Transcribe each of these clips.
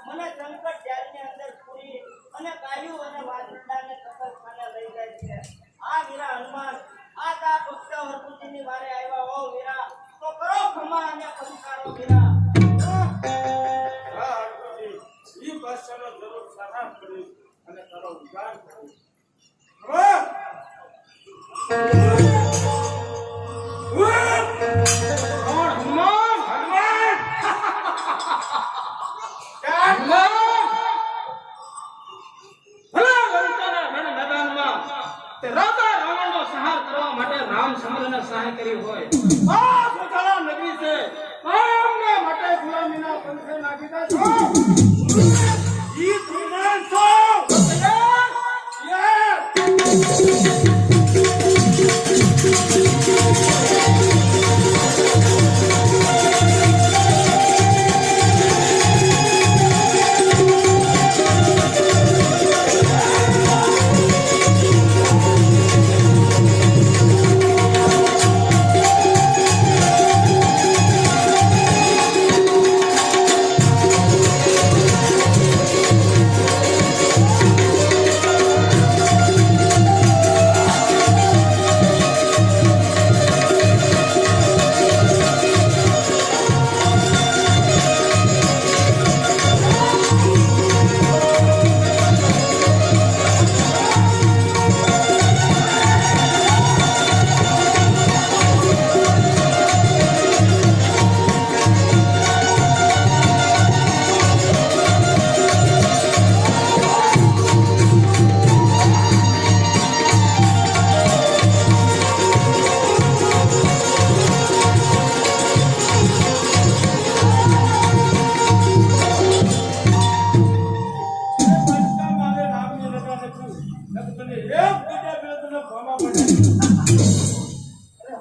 મને સંકટ જાળની અંદર પૂરી અને ગાયું અને વાદળાને કતલખાને લઈ જાય છે. આ વીરા હનુમાન આ તા ભક્ત હરકુજીની વારે આવ્યા હો વીરા, તો કરો ખમા અને પંકારો વીરા. હા હરકુજી, ઈ ભાષાનો જરૂર સહાર કરી અને કરો ઉગાર કરો. સહાય કરી હોય આ પોતાના નબી છે આમને માટે ગુલામીના પંથે નાખી દેજો. ઈ તુમાન છો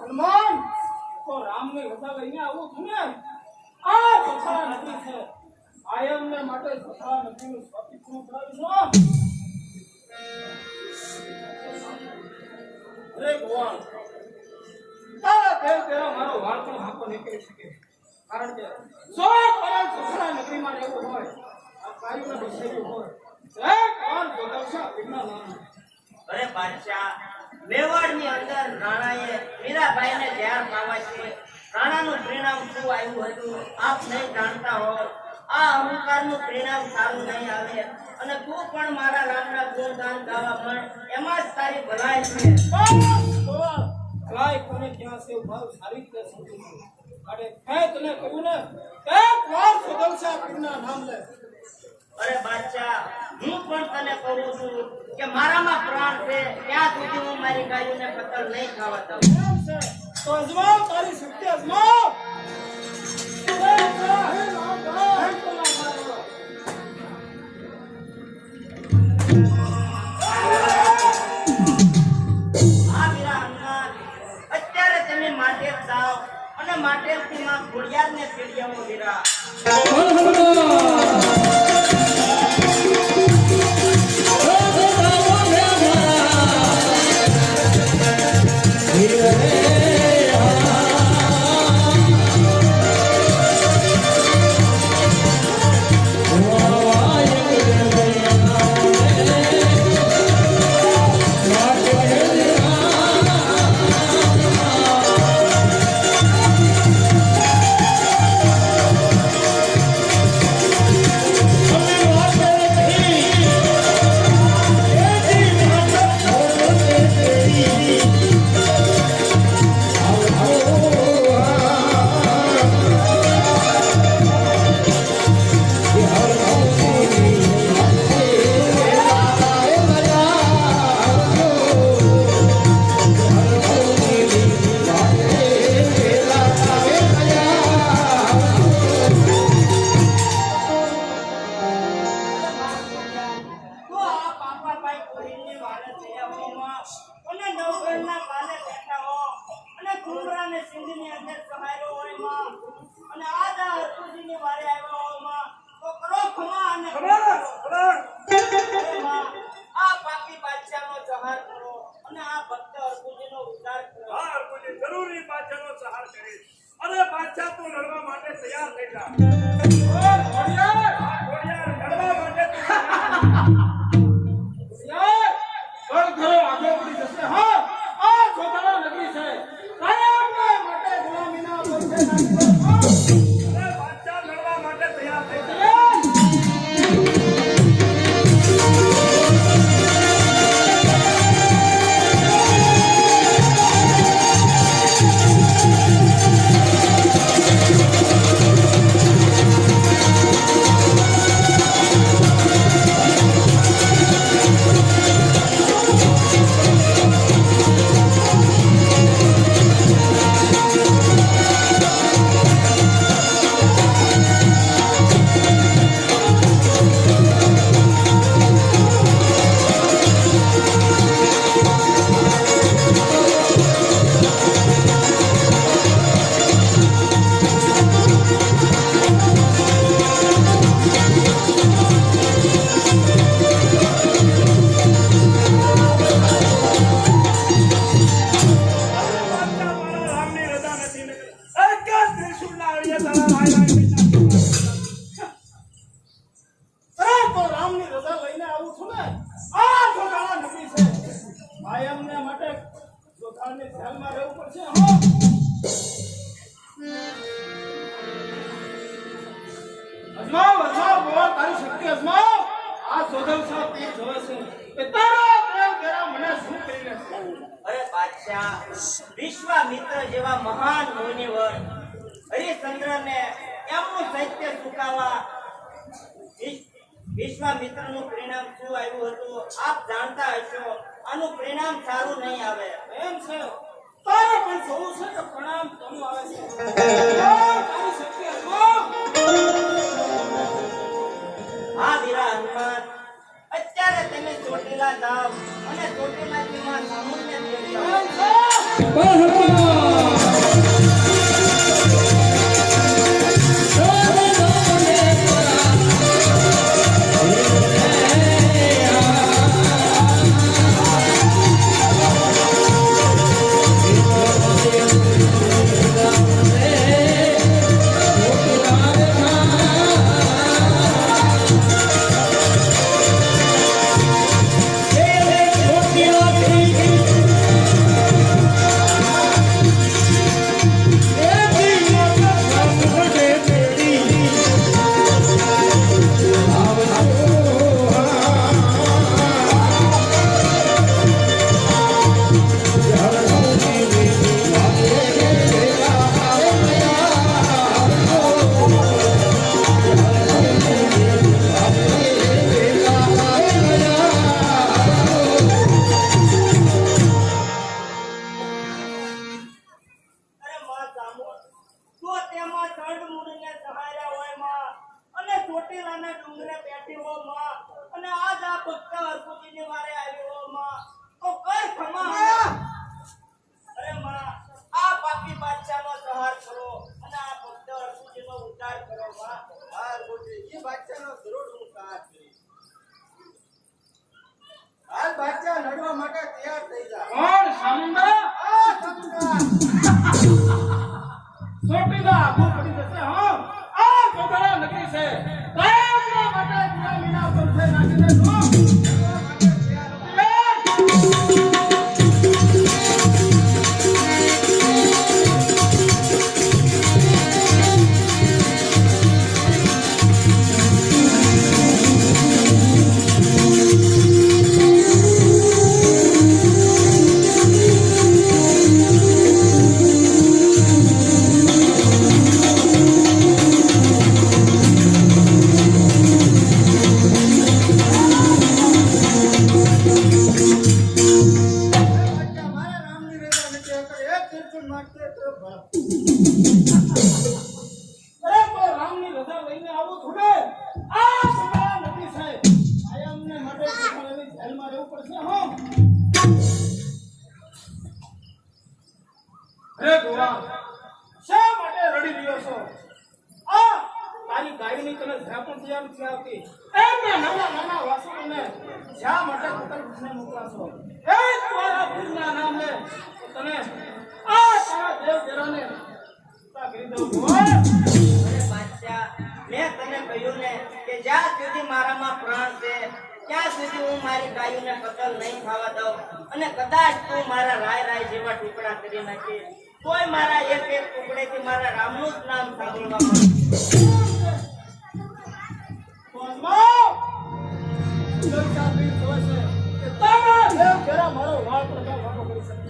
હનુમાન તો રામને વસા લઈને આવું છું ને આ કથા નથી છે આયમને માટે કથા નથી સ્વાપિત શું કરાવીશું. અરે ભગવાન તારા દેવ તેરા મારો વાળ પણ હાંકો નીકળી શકે કારણ કે સો કરોડ સસરા નગરીમાં રહેવું હોય આ કાર્યને બસાવ્યું હોય એક વાર બદલશા વિઘ્ન નામ. અરે બાદશાહ, મેવાડની અંદર રાણાએ મીરાબાઈને ઝેર પાવા છે. રાણાનું પરિણામ શું આવ્યું હતું આપ નહીં જાણતા હો. આ અહંકારનું પરિણામ સારું નહીં આવે અને તું પણ મારા રામના ગુણગાન ગાવા મળ, એમાં જ તારી ભલાઈ છે. ભલાઈ કોને ક્યાં છે ભાવ સારી રીતે સમજી અરે મેં તને કહ્યું ને એક વાર સુદર્શા પીરના નામ લે. અરે બાદશાહ, હું પણ તને કહું છું કે મારામાં પ્રાણ છે ત્યાં સુધી હું મારી ગાયોને કતલ નહીં ખાવા દઉં. એમ છે તો અજમાવ તારી શક્તિ અજમાવ. આ વીરા હનુમાન, અત્યારે તમે માટેલ જાઓ અને માટેલથી માં ઘોડિયારને તેડી આવો વીરા. જરૂરી બાદશાહનો સહાર કરીશ. અરે બાદશાહ તો લડવા માટે તૈયાર થઈ જા. સોધલ સાહેબ એ જોવે છે કે તારા પ્રેમ ઘેરા મને શું કરીને છે. અરે બાદશાહ, વિશ્વામિત્ર જેવા મહાન મુનિવર હરિશ્ચંદ્રને એમનું સત્ય ચૂકાવવા વિશ્વામિત્રનું પરિણામ શું આવ્યું હતું આપ જાણતા હશો. આનું પરિણામ સારું નહીં આવે. એમ છે તારે પણ જોવું છે કે પ્રણામ કોનું આવે છે. તારી શક્તિ અજમાવ. હા વીરા હનુમાન, અત્યારે તમે ચોટીલા જાઓ અને ચોટીલાથી માં સામુને તેડી આવો. એમ છે હાલ બાદશાહ લડવા માટે તૈયાર થઈ જા. કોણ સામુંડા ચોટીલા આખું પડી જશે. હા આ ચોટીલા નગરી છે. કાયમના માટે ગુલામીના પંથે નાખી દેજો. બાદશાહ મારા રામની રજા નથી. અત્યારે એક તીર્થન માંગતે તો ભરા. અરે તો રામની રજા લઈને આવું થોડે. આ ચોટીલા નગરી છે. આયામને માટે તમારે જેલમાં રહેવું પડશે. હો અરે ગોવા, શા માટે રડી રહ્યો છો? આ તારી ગાયની તને જરા પણ તૈયાર નથી આવતી. એમને નાના નાના વાસણોને શા માટે કતલખાને મોકલાશો? એ તમારા ભૂલના નામે તને આ તારા દેવ દેરાને તા કરી દઉં. ગોવા, અરે બાદશાહ, મેં તને કહ્યું ને કે જ્યાં સુધી મારામાં પ્રાણ છે ત્યાં સુધી હું મારી ગાયોને કતલ નહીં થવા દઉં. અને કદાચ તું મારા રાય રાય જેવા ટુકડા કરી નાખી તોય મારા એક એક ટુકડેથી મારા રામનું જ નામ સાંભળવા મળે. કોસમાવ, સુરક્ષા પીર જોવે છે કે તારા દેવ ઘેરા મારો વાળ પ્રકાર વાળો કરી શકે.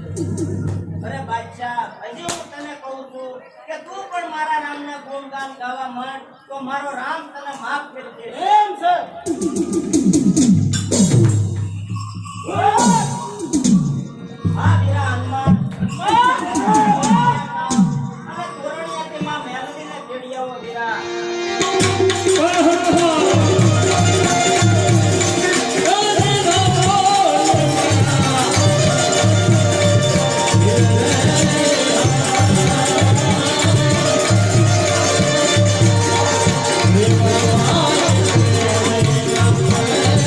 અરે બાદશાહ, હજી હું તને કહું છું કે તું પણ મારા નામના ગુણગાન ગાવા માંડ તો મારો રામ તને માફ કરી દેશે. એમ છે. હા વીરા હનુમાન, અને તોરણિયાથી માં મેલડીને તેડી આવો વીરા. Thank you.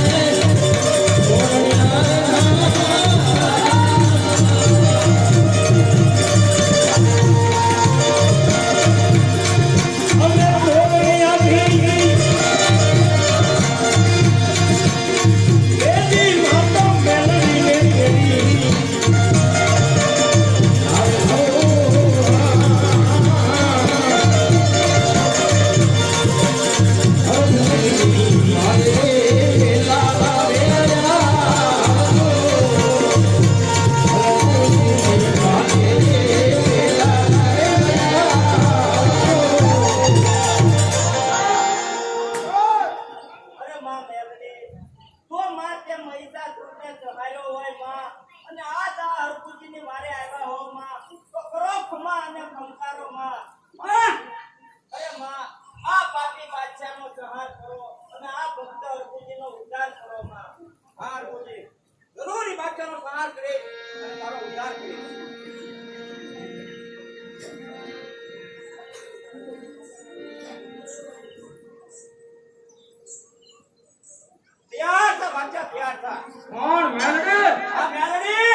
તૈયાર થા. કોણ મેલડી? આ મેલડી.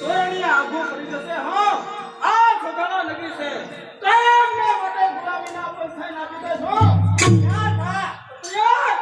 તોરણીએ આઘું પડી જશે. હા, આ છોકરા નગરી છે. કાયમને માટે ગુલામીના પંથે નાખી દેશો. તૈયાર થા. તૈયાર?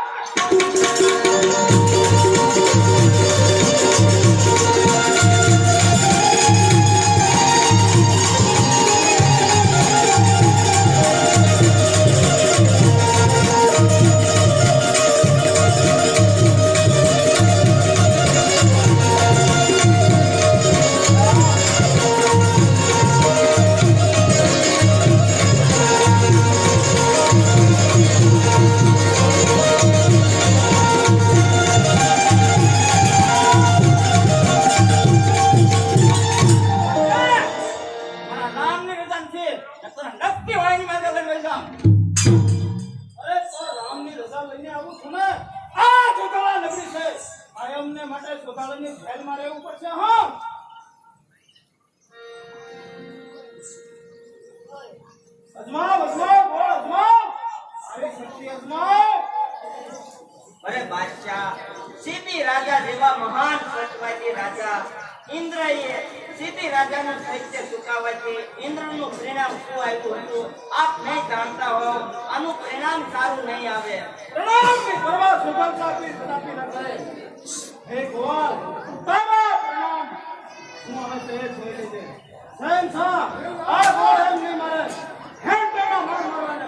મારા નામની રજા નથી. નકર નક્કી વાળીની માથે લઈ જાઉં. અરે તો રામની રજા લઈને આવું છું ને. આ છોકરા નગરી છે. કાયમને માટે છોકરાની જેલમાં રહેવું પડશે. હા, અજમાવ અજમાવ બોલ અજમાવ. આવી શક્તિ અજમાવ. અરે બાદશાહ, સીધી રાજા જેવા મહાન સત્યવાદી રાજા ઇન્દ્રએ સીધી રાજાનું સૈન્ય ચૂકાવવાથી ઇન્દ્રનું પરિણામ શું આવ્યું હતું આપ નહીં જાણતા હો. આનું પરિણામ સારું નહીં આવે. પ્રણામની પરવા સુગમતા આપી કદાપી ન કરે. હે ગોવાલ, તારા પ્રણામ. હું હવે તે જોઈ લેજે. શહેનશાહ, આ ગોળ એમ નહીં મારે. હેડ પેલા માર મારવાને.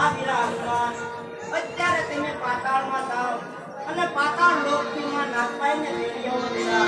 આ વીરા હનુમાન, અત્યારે તમે પાતાળમાં જાઓ અને પાતાળ લોકમાં નાગપાઈને તેડી આવો વીરા.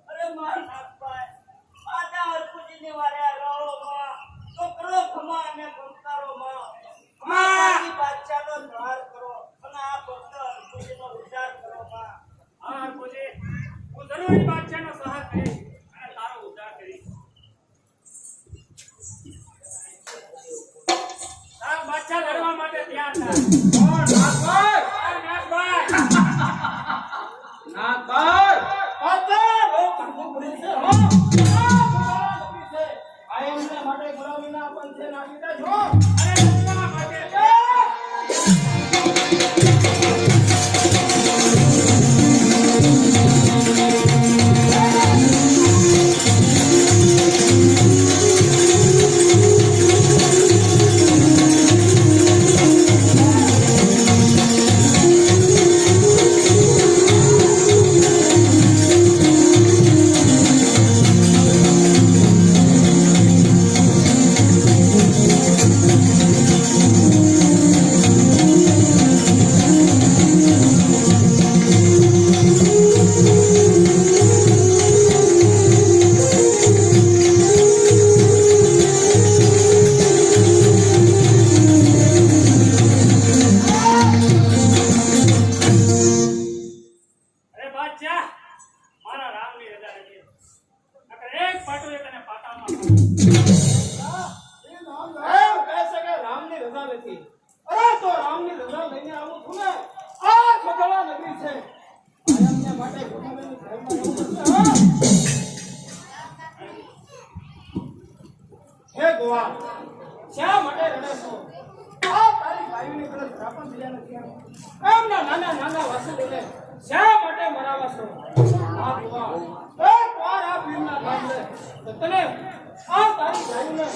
અરે માર નાગભાઈ, આજા હરકુજીની વારે આ રળોમાં છોકરો ખમા અને ભમકારોમાં અમારી બાદશાહનો સંહાર કરો અને આ ભક્ત હરકુજીનો ઉદ્ધાર કરો માં. હા હરખુજી, હું જરૂર એ બાદશાહનો સહાય કરીશ અને તારો ઉદ્ધાર કરીશ. તારો બાદશાહ લડવા માટે તૈયાર થા. કોણ? નાગભાઈ? આ નાગભાઈ. નાગભાઈ, પાતાળ લોક આઘું પડી છે. હા, આ છોકરા નગરી છે. કાયમને માટે ગુલામીના પંથે નાખી દેશો. અને લડવા માટે અરે બાદશાહ, મારા રામની રજા નથી. નકર એક પાટુએ તને પાતાળમાં એ નામ કહેશે કે રામની રજા નથી. અરે તો રામની રજા લઈને આવું છું ને. આ છોકરા નગરી છે. કાયમને માટે ગુલામીની જેલમાં રહેવું પડશે. હા. હે ગોવાલ, શા માટે રડે છો? આ તારી ભાઈની કદાચ રાપણ થયા નથી. એમના નાના નાના વાસુદેવને શા માટે મરાવા છો? આ ગોવાલ, એક વાર આ કામ લે તો તને આ તારી ગાયને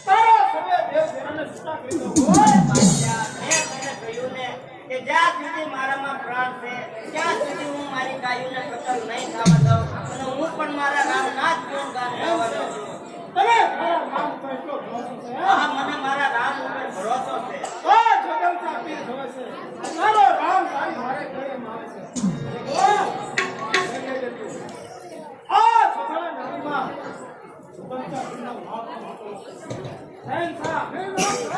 તારા સર્વે દેવ દેવાને છૂટા કરી દો ઓય બાદશાહ, મેં તને કહ્યું ને કે જ્યાં સુધી મારામાં પ્રાણ છે ત્યાં સુધી હું મારી ગાયોને કતલ નહીં થવા દઉં અને હું પણ મારા રામના જ ગુણગાન ગાવાનો છું. તને તારા નામ પર એટલો ભરોસો છે હા, મને મારા રામ ઉપર ભરોસો છે. આ જગતના પીર જોવે છે તારો રામ તારી મારે કહેવામાં આવે છે આ છોકરા નગરીમાં સુગંધા પીરના મહાત્મા હતો શહેનશાહ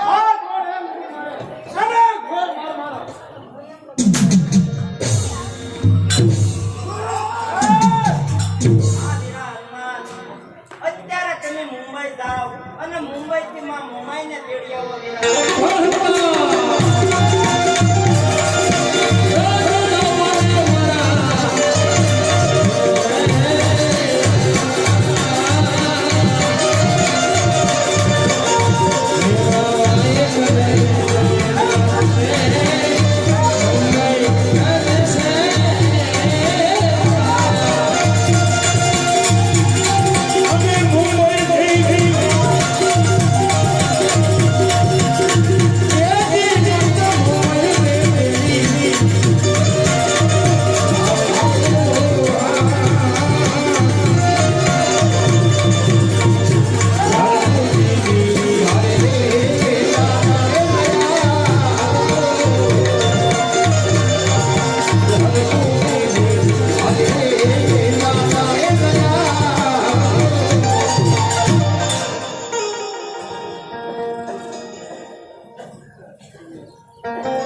આ કોણ એમ નથી મારે સને ઘોર માર મારો વીરા હનુમાન, અત્યારે તમે મુંબઈ જાઓ અને મુંબઈથી માં મોમાઈને તેડી આવો વીરા.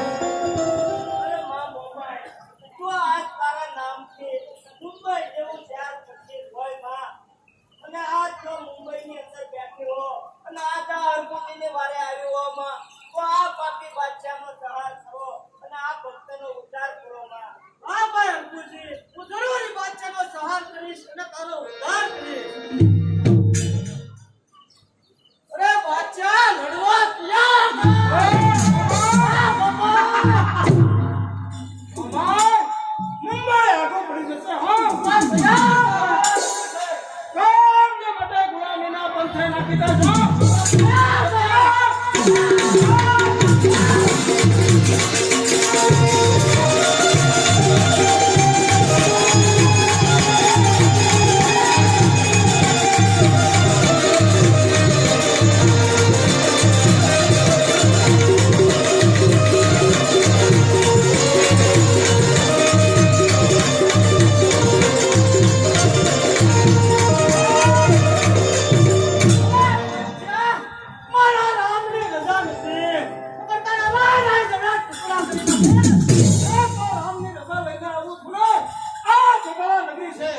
અરે માં મોમાઈ, તો આજ તારા નામથી મુંબઈ જેવું શહેર પ્રસિદ્ધ હોય માં. અને આજ જો મુંબઈની અંદર બેઠી હો અને આજ આ અર્જુનની વારે આવી હો માં, તો આ પાપી બાદશાહનો સહાર કરો અને આ ભક્તનો ઉદ્ધાર કરો માં. હા ભાઈ અંકુજી, હું જરૂર એ બાદશાહનો સહાર કરીશ અને તારો ઉદ્ધાર કરીશ. અરે બાદશાહ, લડવા તૈયાર મુંબઈ આગળ પડી જશે હા કામને માટે ગુલામીના પંથે નાખી દેજો મારા રામની રજા નથી અગર તારા વારા જરા ટુકડા કરી નાખે તો રામની રજા લઈને આવું થોડો આ જગા નગરી છે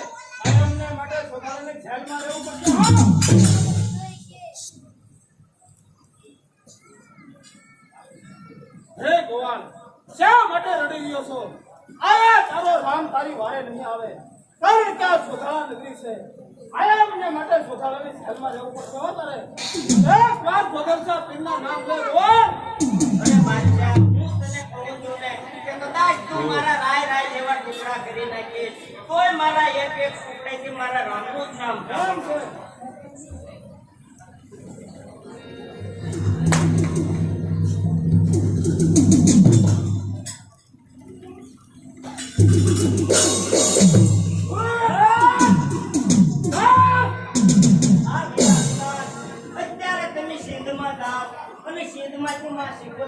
અમને માટે સ્વધારને જેલમાં રહેવું પડશે હે ગોવાલ શા માટે રડી રહ્યો છો આયા તારો રામ તારી વારે નહીં આવે કારણ કે આ સ્વધારા નગરી છે આયા મને માટે સ્વધારાની જેલમાં રહેવું પડશે હો તારે એક વાર ભગવતા પીરના નામ લે ગોવાલ અરે બાદશાહ, હું તને કહું છું ને કે કદાચ તું મારા રાય જેવા ટુકડા કરી નાખીશ તોય મારા એક ટુકડેથી મારા રામનું જ નામ રામ છે. છે અત્યારે તમે સિંધમાં જાઓ અને સિંધમાંથી માં સિંધો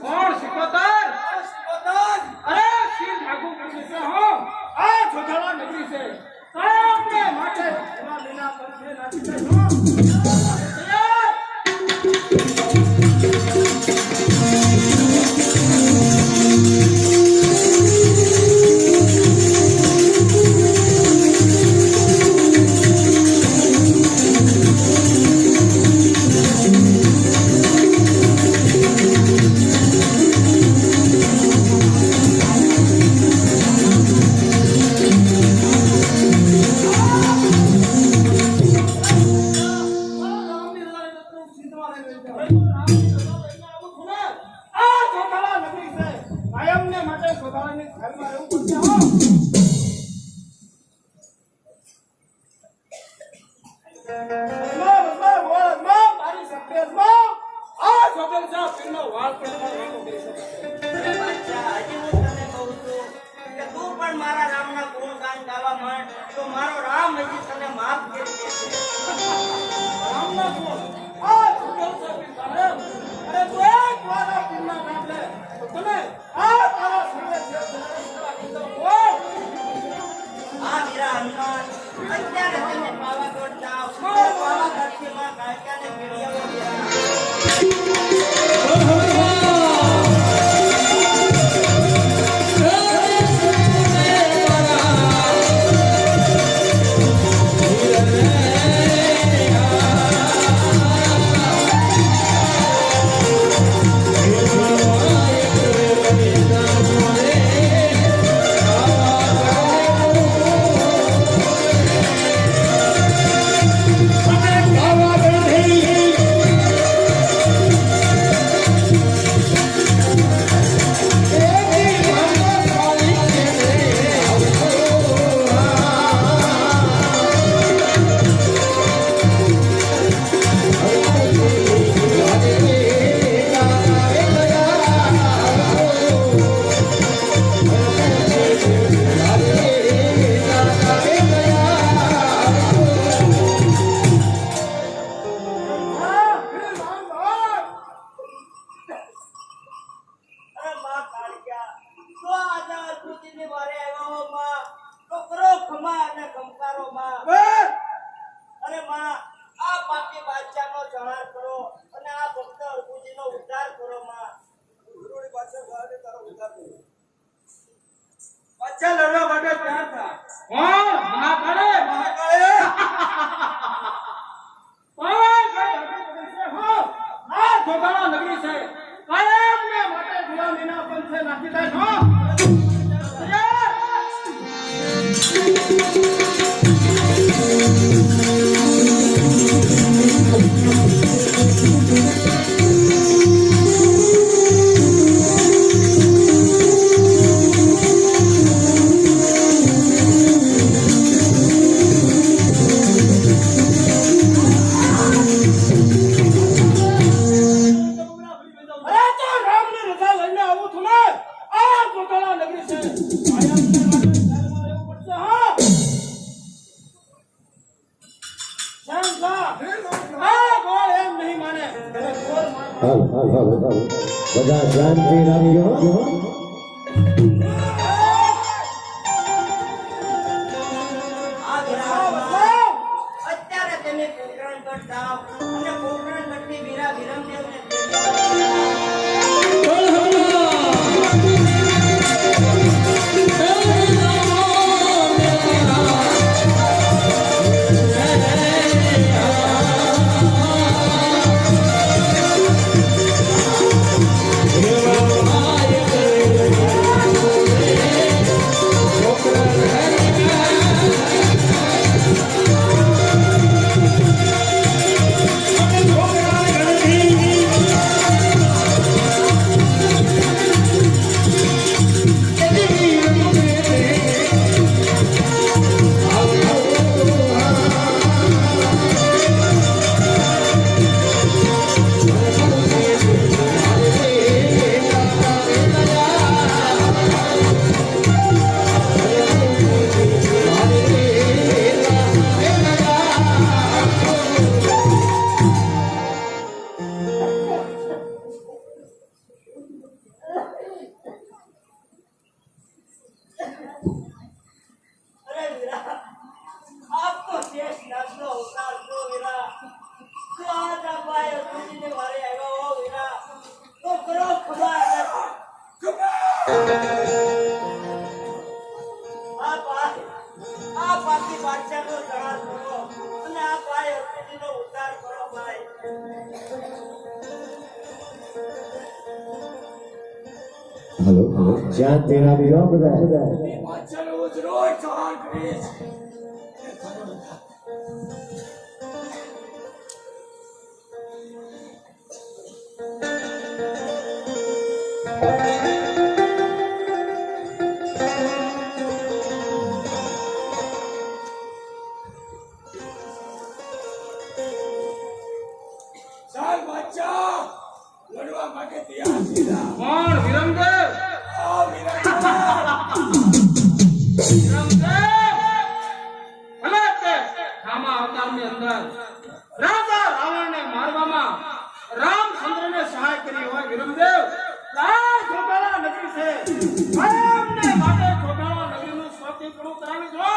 કોણ સિકોતર? અરે શિવ ઠાકુર કહે છે હો આ જોધાણા નગરી છે કાયમને માટે એવા લીલા પંથે નાચી જાય હો. આ જોધાણા નગરી છે કાયમને માટે જોધાણાની થાળીમાં રહેવું પડશે હો. અરે બાદશાહ, હજી હું તને કહું છું કે તું પણ મારા રામના ગુણગાન ગાવા માંડ તો મારો રામ હજી તને માફ કરી દેશે. આ વીરા હનુમાન, અત્યારે તમે પાવાગઢ જાઓ, પાવાગઢથી માં કાળકાને મેળવી આવો વીરા. અરે માં કાળિયા, જો આજે અર્જુનજીની વારે આવ્યા હો માં, તો કરો ખમા અને ખમકારો માં. અરે માં, આ પાપી બાદશાહનો સંહાર કરો અને આ ભક્ત અર્જુનજીનો ઉદ્ધાર કરો માં. બચ્ચા લડવા માટે તૈયાર થા. કોણ? મહાકાળે. પાવાગઢ નગરી છે હો આ જોધાણા નગરી છે કાયમને માટે ગુલામીના પંથે નાખી જાય હો. અરે તો રામની રજા લઈને આવું છું ને આ જોધાણા નગરી છે કાયમને માટે શહેરમાં રહેવું પડશે હો. આ ગોળ એમ નહીં માને એને ગોળ માને. બધા શાંતિ રાખજો. આ વીરા હનુમાન, અત્યારે તમે પોકરણગઢ જાઓ અને પોકરણગઢથી વીરા વિરમદેવને તેડી આવો. Yeah. હલો શાંતિ રાખજો બધા. બાદશાહનો હું જ રોજ સવાલ કરીશ. ચાલ બાદશાહ, લડવા માટે તૈયાર છે. કોણ વિરમદેવ? આ વિરાટ વિરમદેવ ભલે તે રામા અવતારની અંદર રાજા રાવણને મારવામાં રામચંદ્રને સહાય કરી હોય વિરમદેવ, આ જોગાળા નગરી છે. એમને માટે જોગાળા નગરીનું સ્વાધીનકરણ કરાવી દો.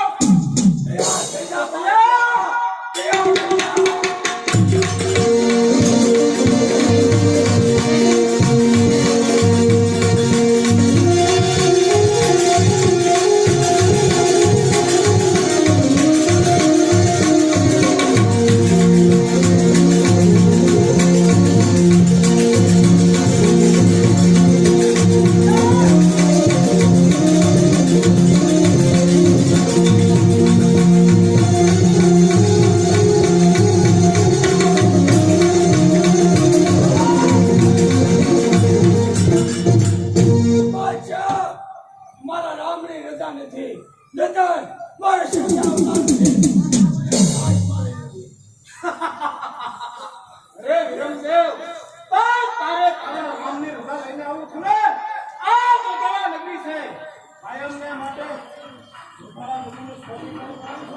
બાદશાહ, મારા રામની રજા નથી. જતન મારે શિક્ષા આવતા નથી. અરે વિરમદેવ, તારે તારા રામની રજા લઈને આવવું છું ને? આ જોગાળા નગરી છે. કાયમને માટે જોગાળા નગરીનું સ્વાધીનકરણ કરાવી દો.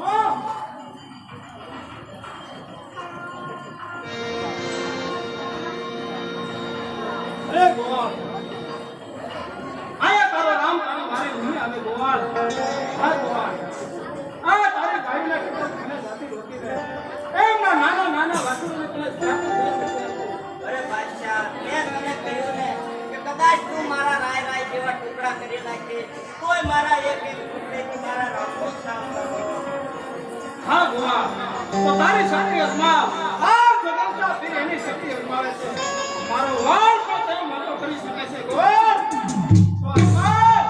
અરે ગોવાળ, આયા તારો રામ તારી મારી નહીં આવે ગોવાળ. હા ગોવાળ, આ તારી ગાયના કેટલા ઘણા જાતિ રોકી દે. એમના નાના નાના વાસુઓને તને જાતિ દે. અરે બાદશાહ, મેં તને કહ્યું ને કે કદાચ તું મારા રાય જેવા ટુકડા કરી નાખે તોય મારા એક ટુકડેથી મારા રામનું કામ કરો. હા ગોવાળ, તો તારી શક્તિ અજમાવ. આ જગતના પીર એની શક્તિ અજમાવે છે. મારો વાળ પણ તે મોટો કરી શકે છે ગોવાળ. તો અજમાવ.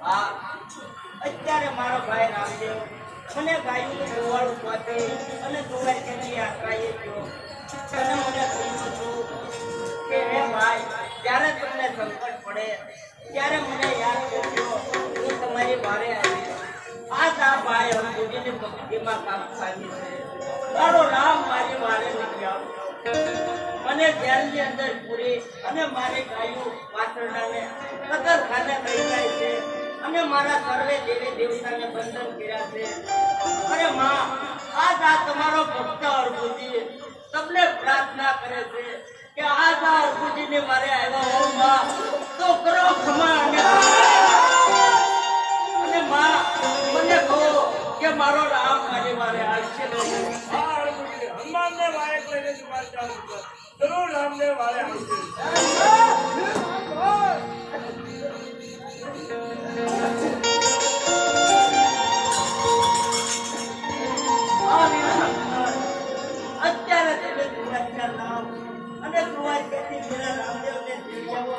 હા, અત્યારે મારો ભાઈ રામદેવ મને ગાયું ગોવાળું સ્વાદે અને દુવાઈ કેની યાત્રાએ ગયો અને મને કહ્યું હતું કે હે ભાઈ, જ્યારે તમને સંકટ પડે ત્યારે મને યાદ કરજો, હું તમારી વારે આવીશ. આ ભાઈ હમુજીની ભક્તિમાં કામ સાધી છે. તારો રામ મારી વારે નથી આવતો. મને જેલની અંદર પૂરી અને મારી ગાયું પાછળનાને કતરખાને લઈ જાય છે અને મારા સર્વે દેવી દેવતાને બંધન કર્યા છે. અરે માં, આજ આ તમારો ભક્ત અર્બુજી તમને પ્રાર્થના કરે છે કે આજ આ અર્બુજીને મારે આવ્યા હોવ માં તો કરો ખમા અને માં મને કહો કે મારો રામ મારી મારે આવશે નહીં. આ અળગુજી હનુમાનને વારે લઈને જ મારે ચાલુ કર. જરૂર રામને વારે આવશે. અત્યારે તમે સુરક્ષા લાવ અને કુંવારી પેટી મેરા રામદેવને જીવ્યાવો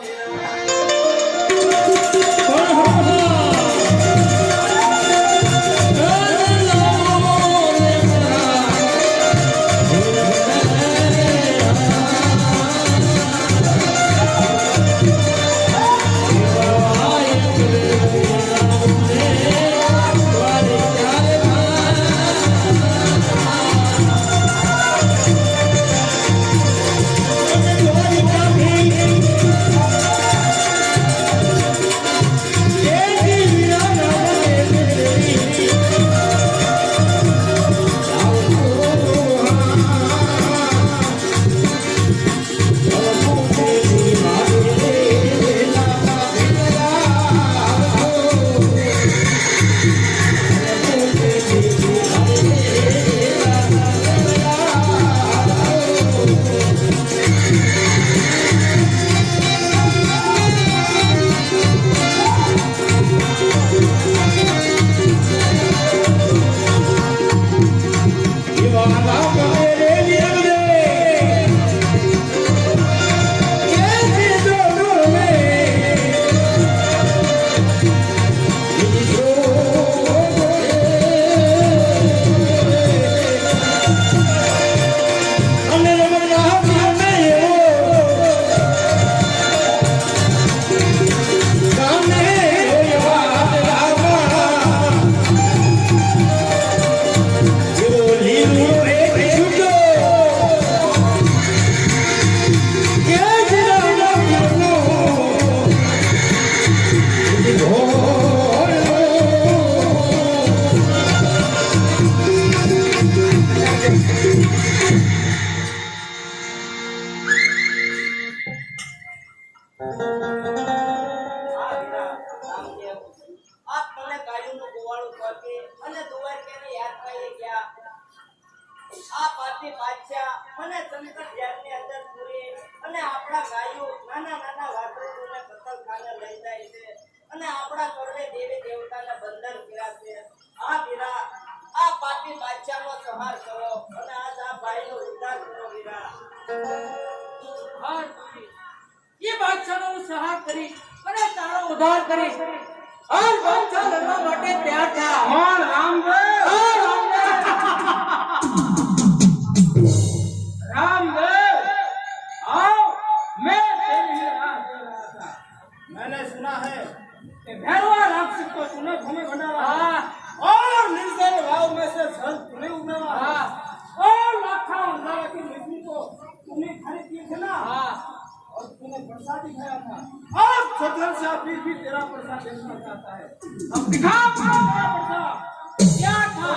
પાપી બાદશાહ મને સંકટ જેલની અંદર પૂરી અને આપણા ગાયો નાના નાના વાછરડોને કતલખાને લઈ જાય છે અને આપણા સર્વે દેવી દેવતાને બંધન કર્યા છે. આ વીરા આ પાપી બાદશાહનો સંહાર કરો અને આજ આ ભાઈનો ઉદ્ધાર કરો વીરા. હાર પૂરી. એ બાદશાહનો હું સહાર કરી અને તારો ઉદ્ધાર કરી. હાલ બાદશાહ લડવા માટે તૈયાર થા. કોણ રામદેવ? रामदेव आओ, मैं तेरी ही राह देख रहा था. मैंने सुना है कि भैरवा राक्षस को तूने भूमि बनाया और निर्जल गांव में से जल तूने उगला और लाखों अंधारा की मिट्टी को तूने खरीद किए थे ना और तूने प्रसाद दिखाया था. अब सदर से फिर भी तेरा प्रसाद देखना चाहता है. अब दिखा तेरा प्रसाद क्या था.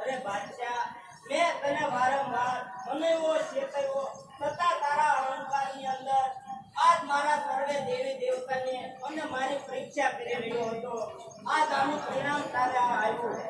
અરે બાદશાહ મેં તને વારંવાર મનાવ્યો શેકાયો છતાં તારા અહંકારની અંદર આજ મારા સર્વે દેવી દેવતાને અને મારી પરીક્ષા કરી રહ્યો હતો. આજ આનું પરિણામ તારે આવ્યું.